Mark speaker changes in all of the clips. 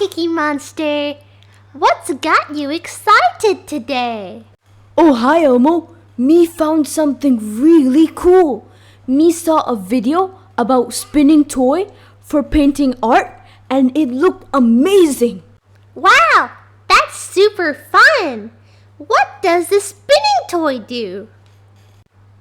Speaker 1: Cookie Monster. What's got you excited today?
Speaker 2: Oh, hi, Elmo. Me found something really cool. Me saw a video about spinning toy for painting art and it looked amazing.
Speaker 1: Wow, that's super fun. What does the spinning toy do?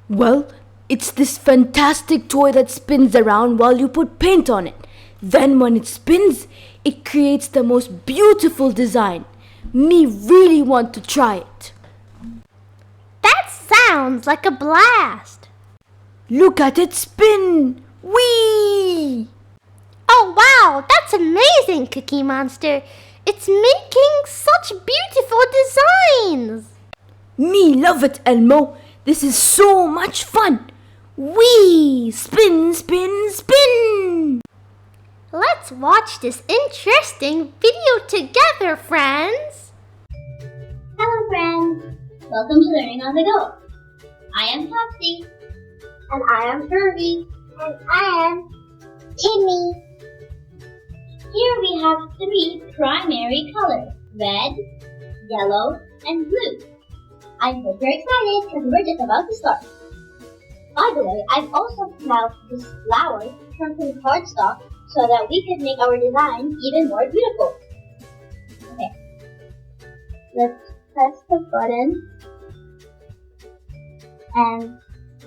Speaker 2: Well, it's this fantastic toy that spins around while you put paint on it. Then when it spins, it creates the most beautiful design. Me really want to try it.
Speaker 1: That sounds like a blast.
Speaker 2: Look at it spin! Whee!
Speaker 1: Oh wow, that's amazing, Cookie Monster. It's making such beautiful designs.
Speaker 2: Me love it, Elmo. This is so much fun. Whee! Spin, spin, spin!
Speaker 1: Let's watch this interesting video together, friends.
Speaker 3: Hello friends! Welcome to Learning on the Go. I am Topsy.
Speaker 1: And I am Kirby.
Speaker 3: And I am Timmy. Here we have 3 primary colors, red, yellow, and blue. I'm super excited because we're just about to start. By the way, I've also cut out this flower from some cardstock so that we could make our design even more beautiful. Okay, let's press the button and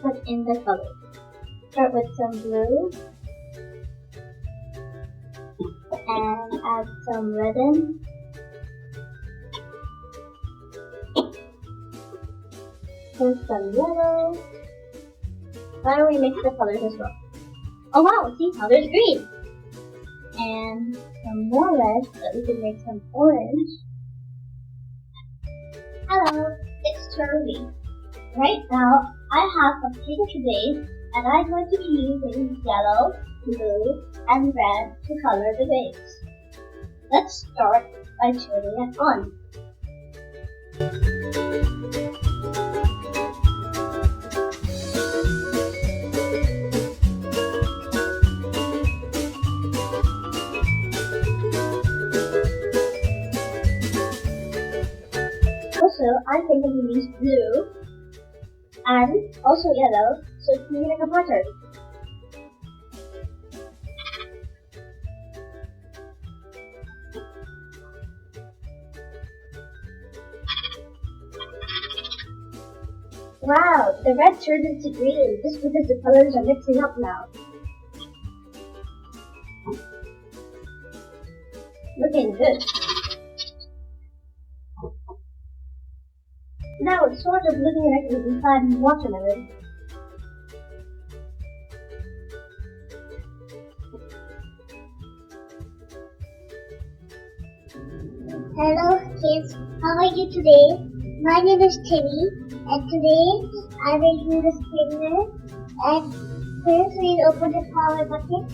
Speaker 3: put in the colors. Start with some blue and add some red in. Then some yellow. Why don't we mix the colors as well? Oh wow, see, now there's green. And some more red so that we can make some orange. Hello, it's Charlie. Right now, I have a pink base and I'm going to be using yellow, blue, and red to color the base. Let's start by turning it on. Also, I'm thinking we use blue and also yellow, so it's maybe like a pattern. Wow, the red turned into green just because the colors are mixing up now. Looking good. Now it's sort of looking like it's inside watermelon. Hello kids, how are you today? My name is Timmy and today I will use a spinner and first we'll open the power bucket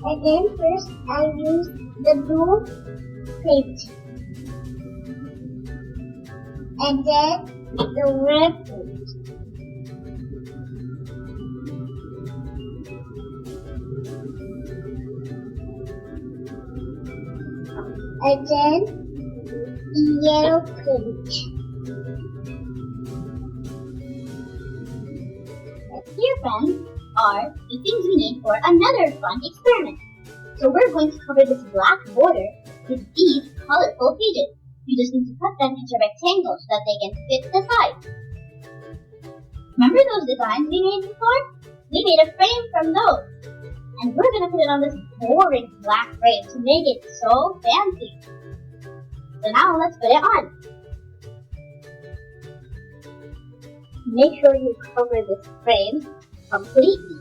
Speaker 3: and then first I'll use the blue paint. And then the red paint. And then the yellow paint. Here, friends, are the things we need for another fun experiment. So we're going to cover this black border with these colorful pages. You just need to cut them into rectangles so that they can fit the sides. Remember those designs we made before? We made a frame from those. And we're going to put it on this boring black frame to make it so fancy. So now let's put it on. Make sure you cover this frame completely.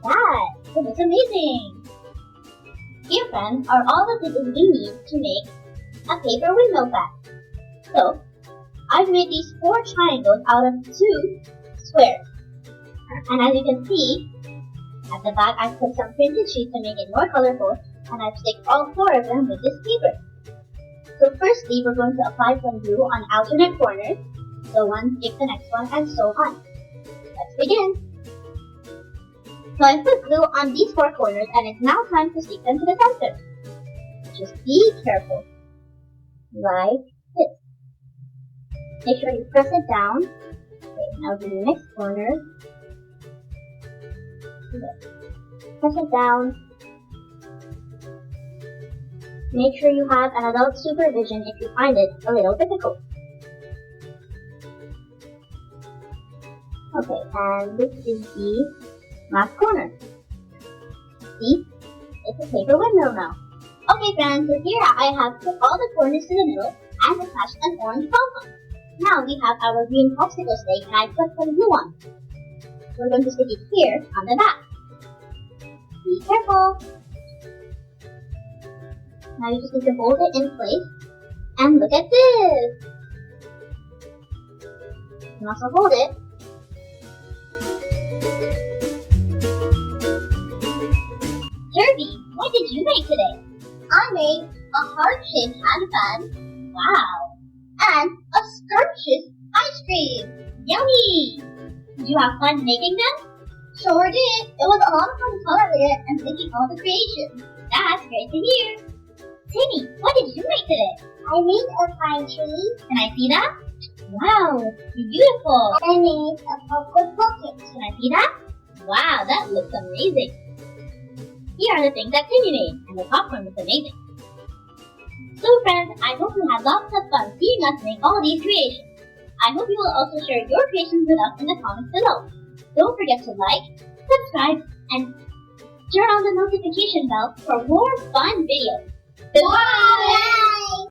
Speaker 3: That looks amazing! Here, friends, are all the things we need to make a paper windmill bat. So, I've made these 4 triangles out of 2 squares. And as you can see, at the back I've put some printed sheets to make it more colorful, and I've sticked all 4 of them with this paper. So firstly, we're going to apply some glue on alternate corners, so one stick the next one, and so on. Let's begin! So I put glue on these 4 corners and it's now time to stick them to the center. Just be careful. Like this. Make sure you press it down. Okay, now do the next corner. Okay. Press it down. Make sure you have an adult supervision if you find it a little difficult. Okay, and this is the last corner. See? It's a paper windmill now. Okay friends, so here I have put all the corners to the middle and attached an orange pom-pom. Now we have our green popsicle stick and I put some glue on. We're going to stick it here on the back. Be careful. Now you just need to hold it in place. And look at this! You can also hold it. Derby, what did you make today? I made a heart-shaped handbag. Wow! And a scrumptious ice cream. Yummy! Did you have fun making them? Sure did. It was a lot of fun coloring it and making all the creations. That's great to hear. Timmy, what did you make today? I made a pine tree. Can I see that? Wow, beautiful. I made a popcorn bucket. Can I see that? Wow, that looks amazing. Here are the things that Timmy made, and the popcorn was amazing. So friends, I hope you had lots of fun seeing us make all these creations. I hope you will also share your creations with us in the comments below. Don't forget to like, subscribe, and turn on the notification bell for more fun videos. Goodbye!